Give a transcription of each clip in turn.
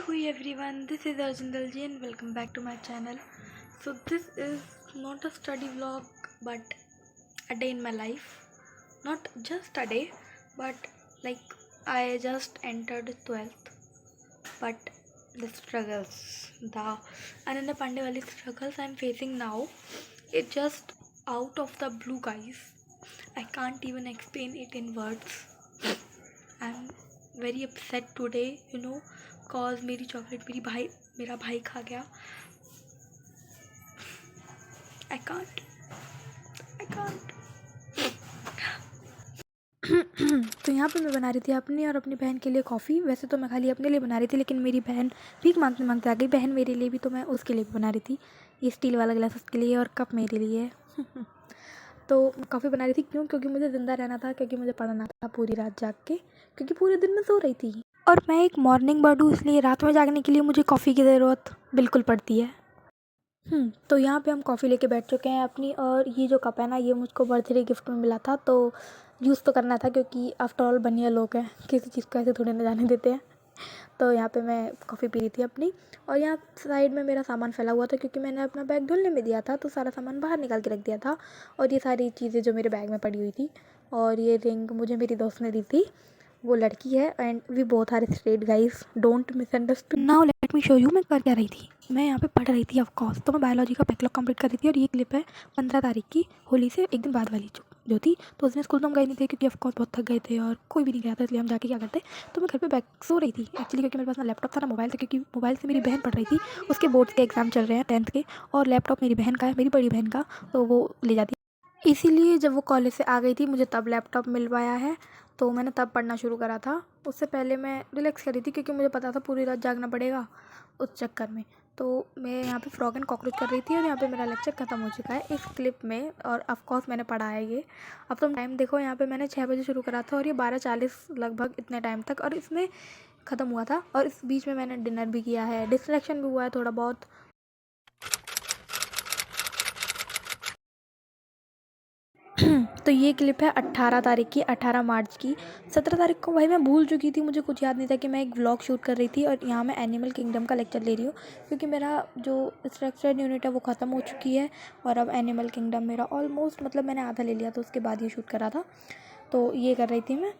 Hey everyone, this is Arjun Dalji and welcome back to my channel. So this is not a study vlog but a day in my life. Not just a day but like I just entered 12th but the struggles, the Ananda Pandey wali struggles I'm facing now, it just out of the blue guys. I can't even explain it in words. I'm very upset today, cause मेरी chocolate मेरा भाई खा गया. I can't. I can't. तो यहाँ पे मैं बना रही थी अपनी और अपनी बहन के लिए कॉफ़ी. वैसे तो मैं खाली अपने लिए बना रही थी लेकिन मेरी बहन भीख मांगते मांगते आ गई. बहन मेरे लिए भी, तो मैं उसके लिए भी बना रही थी. ये स्टील वाला गिलास उसके लिए और कप मेरे लिए. तो कॉफ़ी बना रही थी क्यों? क्योंकि मुझे ज़िंदा रहना था, क्योंकि मुझे पढ़ना था पूरी रात जाग के, क्योंकि पूरे दिन में सो रही थी. और मैं एक मॉर्निंग बर्ड हूँ, इसलिए रात में जागने के लिए मुझे कॉफ़ी की ज़रूरत बिल्कुल पड़ती है. तो यहाँ पे हम कॉफ़ी लेके बैठ चुके हैं अपनी. और ये जो कप है ना, ये मुझको बर्थडे गिफ्ट में मिला था, तो यूज़ तो करना था क्योंकि आफ्टर ऑल बनिया लोग हैं, किसी चीज़ को ऐसे थोड़े ना जाने देते हैं. तो यहाँ पे मैं कॉफ़ी पी रही थी अपनी. और यहाँ साइड में मेरा सामान फैला हुआ था क्योंकि मैंने अपना बैग धुलने में दिया था, तो सारा सामान बाहर निकाल के रख दिया था. और ये सारी चीज़ें जो मेरे बैग में पड़ी हुई थी, और ये रिंग मुझे मेरी दोस्त ने दी थी. वो लड़की है and we both are straight guys, don't misunderstand. Now let me show you मैं कर क्या रही थी. मैं यहाँ पे पढ़ रही थी ऑफ कोर्स. तो मैं बायोलॉजी का बैकलॉग कंप्लीट कर रही थी. और ये क्लिप है 15 तारीख की, होली से एक दिन बाद वाली जो थी. तो उसमें स्कूल तो हम गए नहीं थे क्योंकि ऑफ कोर्स बहुत थक गए थे और कोई भी नहीं गया था, इसलिए हम जाके क्या करते. तो मैं घर पे बैक सो रही थी एक्चुअली, क्योंकि मेरे पास ना लैपटॉप था ना मोबाइल था, क्योंकि मोबाइल से मेरी बहन पढ़ रही थी. उसके बोर्ड्स के एग्ज़ाम चल रहे हैं 10th के, और लैपटॉप मेरी बहन का है, मेरी बड़ी बहन का, तो वो ले जाती. इसीलिए जब वो कॉलेज से आ गई थी मुझे तब लैपटॉप मिलवाया है, तो मैंने तब पढ़ना शुरू करा था. उससे पहले मैं रिलैक्स कर रही थी क्योंकि मुझे पता था पूरी रात जागना पड़ेगा उस चक्कर में. तो मैं यहाँ पे फ्रॉक एंड कॉकरोच कर रही थी और यहाँ पे मेरा लेक्चर ख़त्म हो चुका है इस क्लिप में. और ऑफ कोर्स मैंने पढ़ा है ये. अब तुम टाइम देखो, यहाँ पे मैंने 6 बजे शुरू करा था और ये 12:40 लगभग इतने टाइम तक, और इसमें ख़त्म हुआ था. और इस बीच में मैंने डिनर भी किया है, डिस्ट्रैक्शन भी हुआ है थोड़ा बहुत. तो ये क्लिप है 18 तारीख की, 18 मार्च की. 17 तारीख को भाई मैं भूल चुकी थी, मुझे कुछ याद नहीं था कि मैं एक व्लॉग शूट कर रही थी. और यहाँ मैं एनिमल किंगडम का लेक्चर ले रही हूँ क्योंकि मेरा जो स्ट्रक्चर्ड यूनिट है वो ख़त्म हो चुकी है. और अब एनिमल किंगडम मेरा ऑलमोस्ट, मतलब मैंने आधा ले लिया, तो उसके बाद ये शूट करा था. तो ये कर रही थी मैं.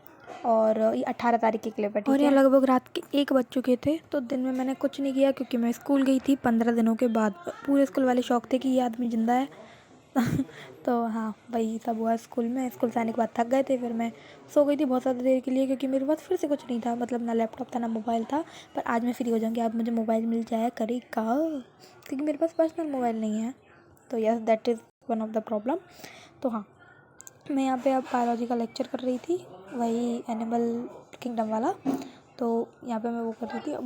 और ये 18 तारीख की क्लिप है, ठीक है. और ये लगभग रात के 1 बज चुके थे. तो दिन में मैंने कुछ नहीं किया क्योंकि मैं स्कूल गई थी 15 दिनों के बाद. पूरे स्कूल वाले शौक थे कि ये आदमी ज़िंदा है. तो हाँ, वही सब हुआ स्कूल में. स्कूल से आने के बाद थक गए थे, फिर मैं सो गई थी बहुत ज़्यादा देर के लिए क्योंकि मेरे पास फिर से कुछ नहीं था, मतलब ना लैपटॉप था ना मोबाइल था. पर आज मैं फ्री हो जाऊँगी, अब मुझे मोबाइल मिल जाए करेगा क्योंकि मेरे पास पर्सनल मोबाइल नहीं है. तो yes, that is one of the problem. तो हाँ, मैं यहाँ पे अब बायोलॉजी का लेक्चर कर रही थी, वही एनिमल किंगडम वाला. तो यहाँ पे मैं वो कर रही थी.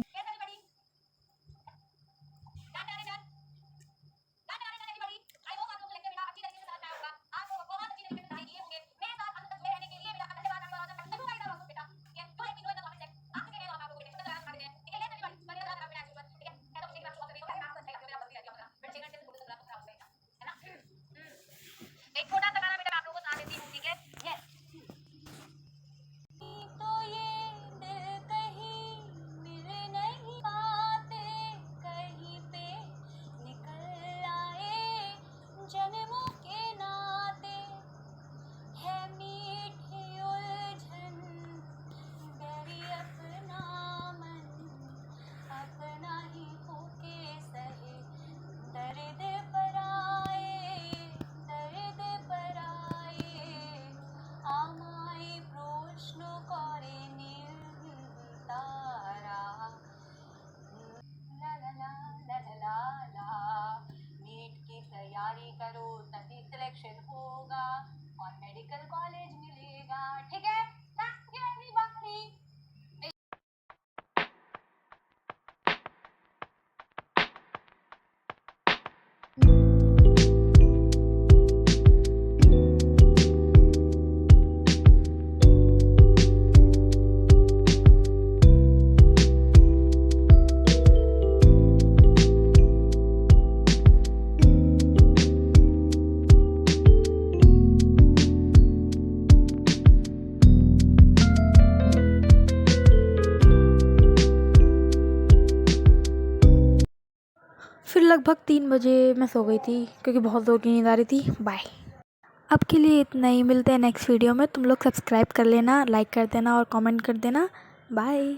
फिर लगभग 3 बजे मैं सो गई थी क्योंकि बहुत ज़ोर की नींद आ रही थी। बाय। अब के लिए इतना ही, मिलते हैं नेक्स्ट वीडियो में। तुम लोग सब्सक्राइब कर लेना, लाइक कर देना और कमेंट कर देना। बाय।